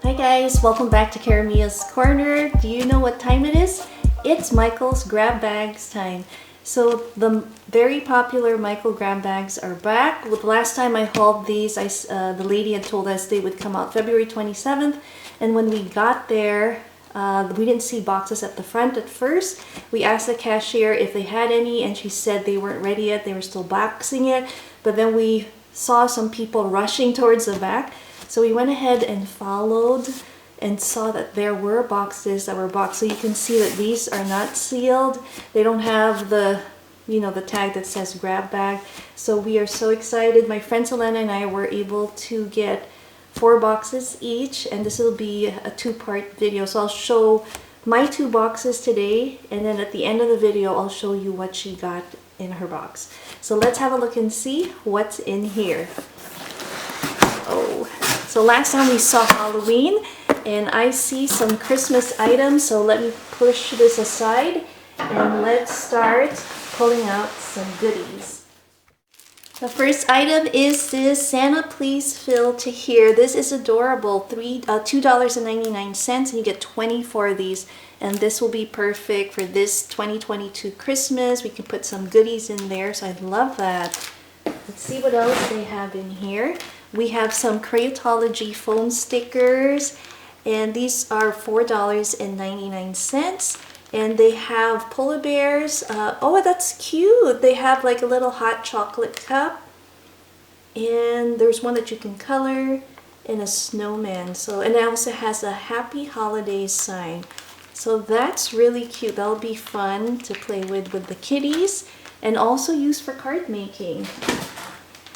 Hi guys, welcome back to Karamia's Corner. Do you know what time it is? It's Michael's grab bags time. So the very popular Michael grab bags are back. Well, the last time I hauled these, the lady had told us they would come out February 27th. And when we got there, we didn't see boxes at the front at first. We asked the cashier if they had any and she said they weren't ready yet. They were still boxing it. But then we saw some people rushing towards the back. So we went ahead and followed and saw that there were boxes that were boxed. So you can see that these are not sealed. They don't have the, the tag that says grab bag. So we are so excited. My friend Selena and I were able to get 4 boxes each, and this will be a 2-part video. So I'll show my 2 boxes today, and then at the end of the video, I'll show you what she got in her box. So let's have a look and see what's in here. So last time we saw Halloween, and I see some Christmas items, so let me push this aside and let's start pulling out some goodies. The first item is this Santa Please Fill to Here. This is adorable, $2.99, and you get 24 of these, and this will be perfect for this 2022 Christmas. We can put some goodies in there, so I love that. Let's see what else they have in here. We have some Crayotology foam stickers, and these are $4.99, and they have polar bears. Oh, that's cute. They have like a little hot chocolate cup, and there's one that you can color, and a snowman. So, and it also has a happy holidays sign. So that's really cute. That'll be fun to play with the kitties, and also used for card making.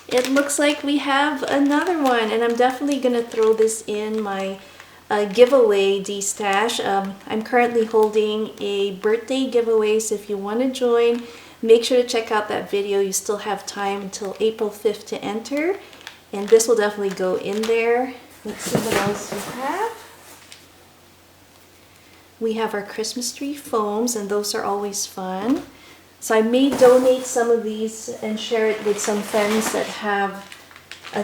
It looks like we have another one, and I'm definitely going to throw this in my giveaway D-stash. I'm currently holding a birthday giveaway, so if you want to join, make sure to check out that video. You still have time until April 5th to enter, and this will definitely go in there. Let's see what else we have. We have our Christmas tree foams, and those are always fun. So I may donate some of these and share it with some friends that have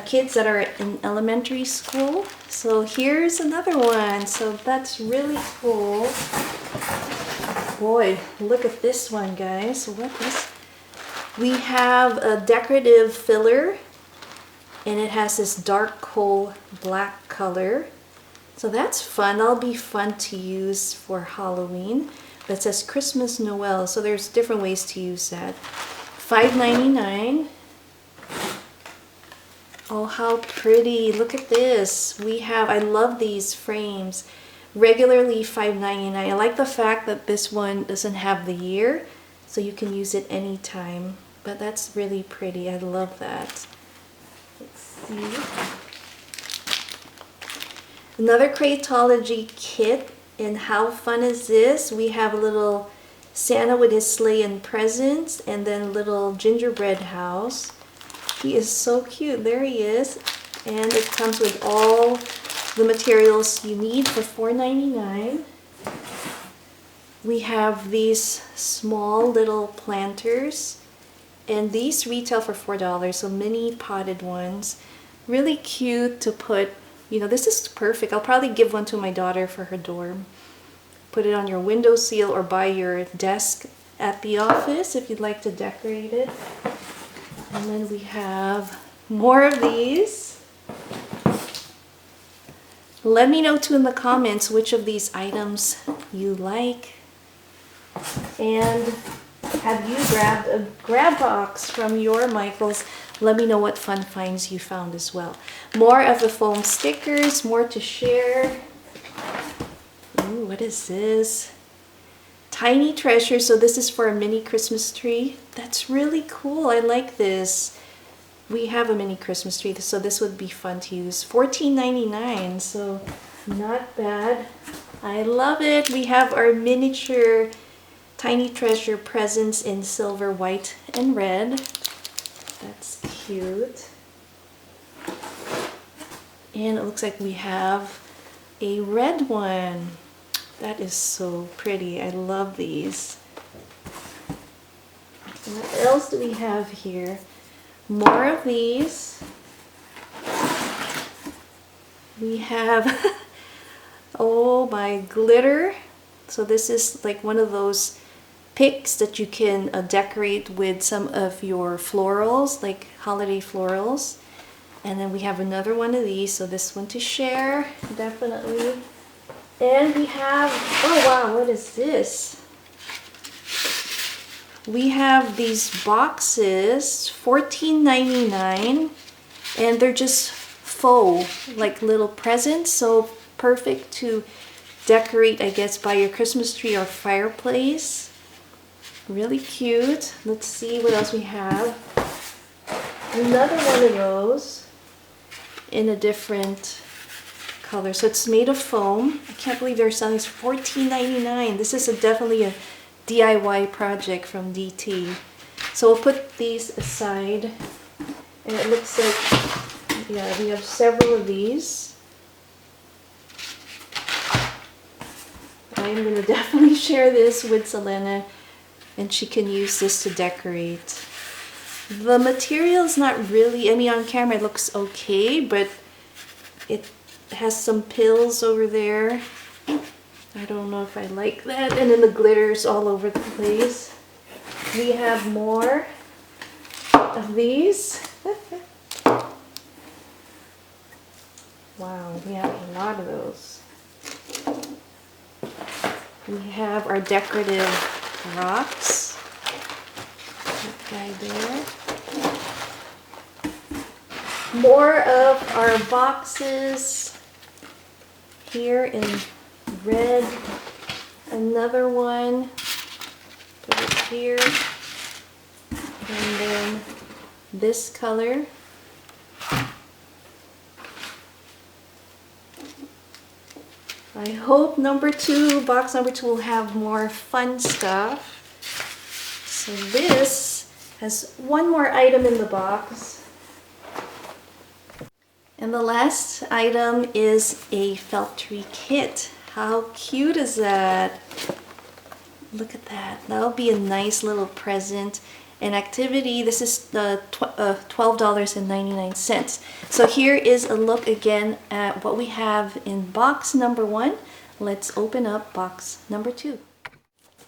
kids that are in elementary school. So here's another one. So that's really cool. Boy, look at this one, guys. What is? We have a decorative filler, and it has this dark coal black color. So that's fun. That'll be fun to use for Halloween. That says Christmas Noel, so there's different ways to use that. $5.99. Oh, how pretty. Look at this. We have, I love these frames. Regularly $5.99. I like the fact that this one doesn't have the year, so you can use it anytime. But that's really pretty. I love that. Let's see. Another Crayotology kit. And how fun is this? We have a little Santa with his sleigh and presents, and then a little gingerbread house. He is so cute. There he is. And it comes with all the materials you need for $4.99. We have these small little planters, and these retail for $4, so mini potted ones. Really cute to put. This is perfect. I'll probably give one to my daughter for her dorm. Put it on your windowsill or by your desk at the office if you'd like to decorate it. And then we have more of these. Let me know too in the comments which of these items you like. And have you grabbed a grab box from your Michaels? Let me know what fun finds you found as well. More of the foam stickers, more to share. Ooh, what is this? Tiny treasure. So this is for a mini Christmas tree. That's really cool. I like this. We have a mini Christmas tree, so this would be fun to use. $14.99, so not bad. I love it. We have our miniature Tiny Treasure presents in silver, white, and red. That's cute. And it looks like we have a red one. That is so pretty. I love these. And what else do we have here? More of these. We have Oh, my glitter. So this is like one of those picks that you can decorate with some of your florals, like holiday florals. And then we have another one of these, so this one to share, definitely. And we have, oh wow, what is this? We have these boxes, $14.99, and they're just faux, like little presents, so perfect to decorate, I guess, by your Christmas tree or fireplace. Really cute. Let's see what else we have. Another one of those in a different color. So it's made of foam. I can't believe they're selling this for $14.99. This is definitely a DIY project from DT. So we'll put these aside. And it looks like, yeah, we have several of these. I'm going to definitely share this with Selena, and she can use this to decorate. The material is not really, I mean, on camera it looks okay, but it has some pills over there. I don't know if I like that. And then the glitter's all over the place. We have more of these. Wow, we have a lot of those. We have our decorative rocks. That guy there. More of our boxes here in red. Another one. Put it here. And then this color. I hope box number two will have more fun stuff. So this has one more item in the box. And the last item is a felt tree kit. How cute is that? Look at that. That'll be a nice little present. An activity. This is the $12.99. So here is a look again at what we have in box number one. Let's open up box number two.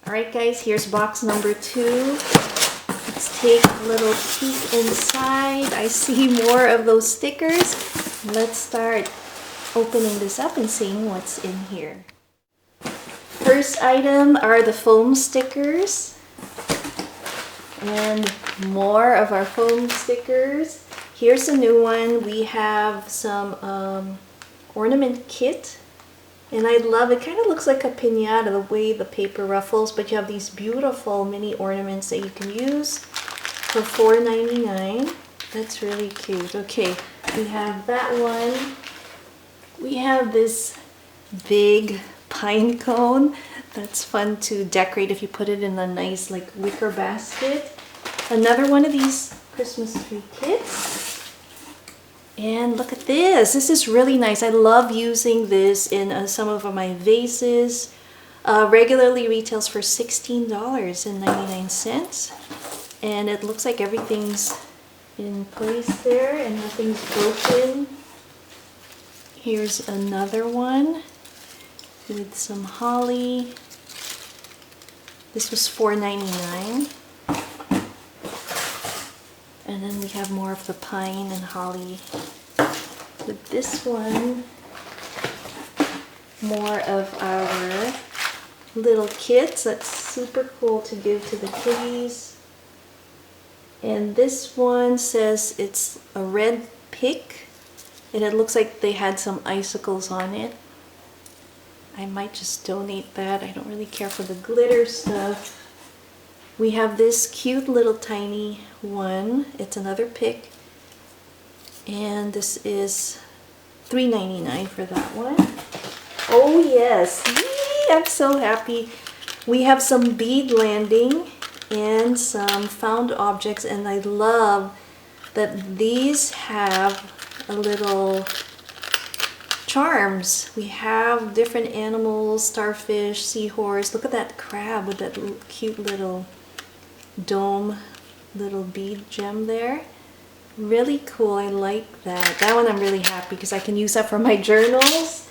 Alright guys, here's box number two. Let's take a little peek inside. I see more of those stickers. Let's start opening this up and seeing what's in here. First item are the foam stickers. And more of our foam stickers. Here's a new one. We have some ornament kit. And I love it. Kind of looks like a piñata, the way the paper ruffles. But you have these beautiful mini ornaments that you can use for $4.99. That's really cute. Okay, we have that one. We have this big pine cone. That's fun to decorate if you put it in a nice like wicker basket. Another one of these Christmas tree kits. And look at this. This is really nice. I love using this in some of my vases. Regularly retails for $16.99. And it looks like everything's in place there and nothing's broken. Here's another one with some holly. This was $4.99. And then we have more of the pine and holly. With this one, more of our little kits. That's super cool to give to the kitties. And this one says it's a red pick. And it looks like they had some icicles on it. I might just donate that. I don't really care for the glitter stuff. We have this cute little tiny one. It's another pick. And this is $3.99 for that one. Oh yes, yee, I'm so happy. We have some bead landing and some found objects, and I love that these have a little charms. We have different animals, starfish, seahorse. Look at that crab with that cute little dome, little bead gem there. Really cool. I like that. That one I'm really happy because I can use that for my journals.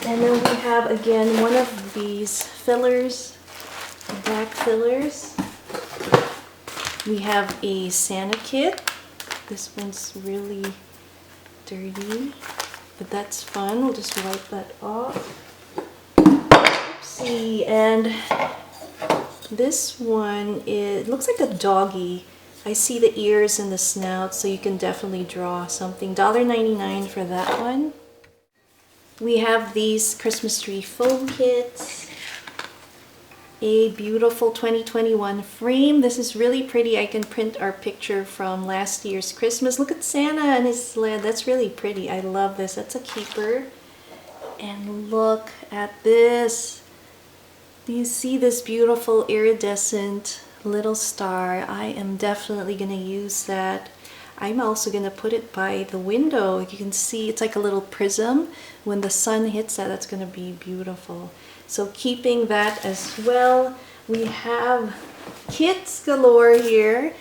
And then we have again one of these fillers, back fillers. We have a Santa kit. This one's really dirty, but that's fun. We'll just wipe that off. Oopsie. And this one, it looks like a doggy. I see the ears and the snout, so you can definitely draw something. $1.99 for that one. We have these Christmas tree foam kits. A beautiful 2021 frame. This is really pretty. I can print our picture from last year's Christmas. Look at Santa and his sled. That's really pretty. I love this. That's a keeper. And look at this. Do you see this beautiful iridescent little star? I am definitely going to use that. I'm also going to put it by the window. You can see it's like a little prism. When the sun hits that, that's going to be beautiful. So keeping that as well. We have kits galore here.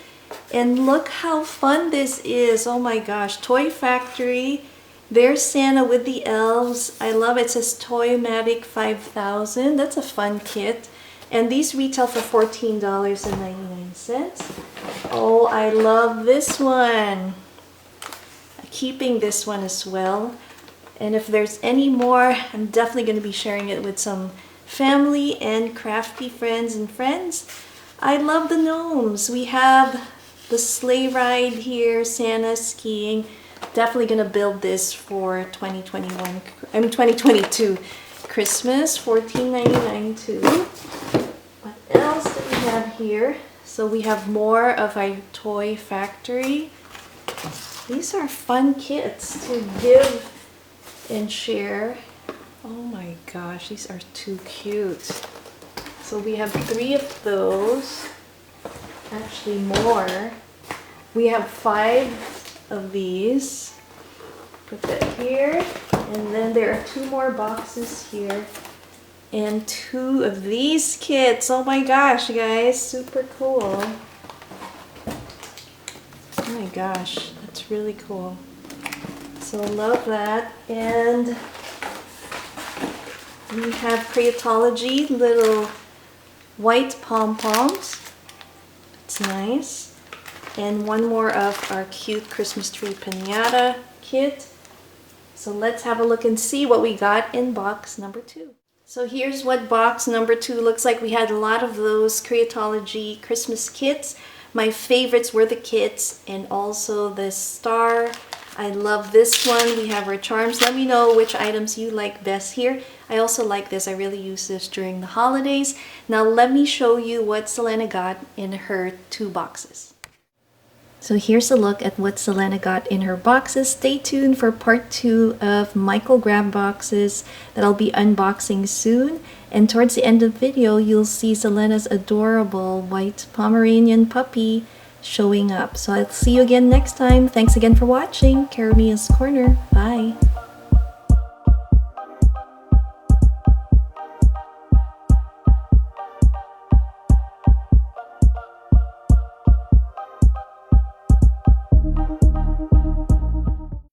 And look how fun this is. Oh my gosh. Toy Factory. There's Santa with the elves. I love it. It says Toymatic 5000. That's a fun kit. And these retail for $14.99. Oh, I love this one. Keeping this one as well. And if there's any more, I'm definitely going to be sharing it with some family and crafty friends and friends. I love the gnomes. We have the sleigh ride here, Santa skiing. Definitely going to build this for 2022 Christmas, $14.99 too. What else do we have here? So we have more of a Toy Factory. These are fun kits to give and share. Oh my gosh, these are too cute. So we have 3 of those. Actually more. We have 5 of these. Put that here. And then there are 2 more boxes here. And 2 of these kits. Oh my gosh, guys. Super cool. Oh my gosh, that's really cool. So love that. And we have Creatology little white pom-poms. That's nice. And one more of our cute Christmas tree piñata kit. So let's have a look and see what we got in box number 2. So here's what box number 2 looks like. We had a lot of those Creatology Christmas kits. My favorites were the kits and also this star. I love this one. We have our charms. Let me know which items you like best here. I also like this. I really use this during the holidays. Now let me show you what Selena got in her 2 boxes. So here's a look at what Selena got in her boxes. Stay tuned for part 2 of Michael Grab boxes that I'll be unboxing soon. And towards the end of the video, you'll see Selena's adorable white Pomeranian puppy showing up. So I'll see you again next time. Thanks again for watching. Caramia's Corner. Bye.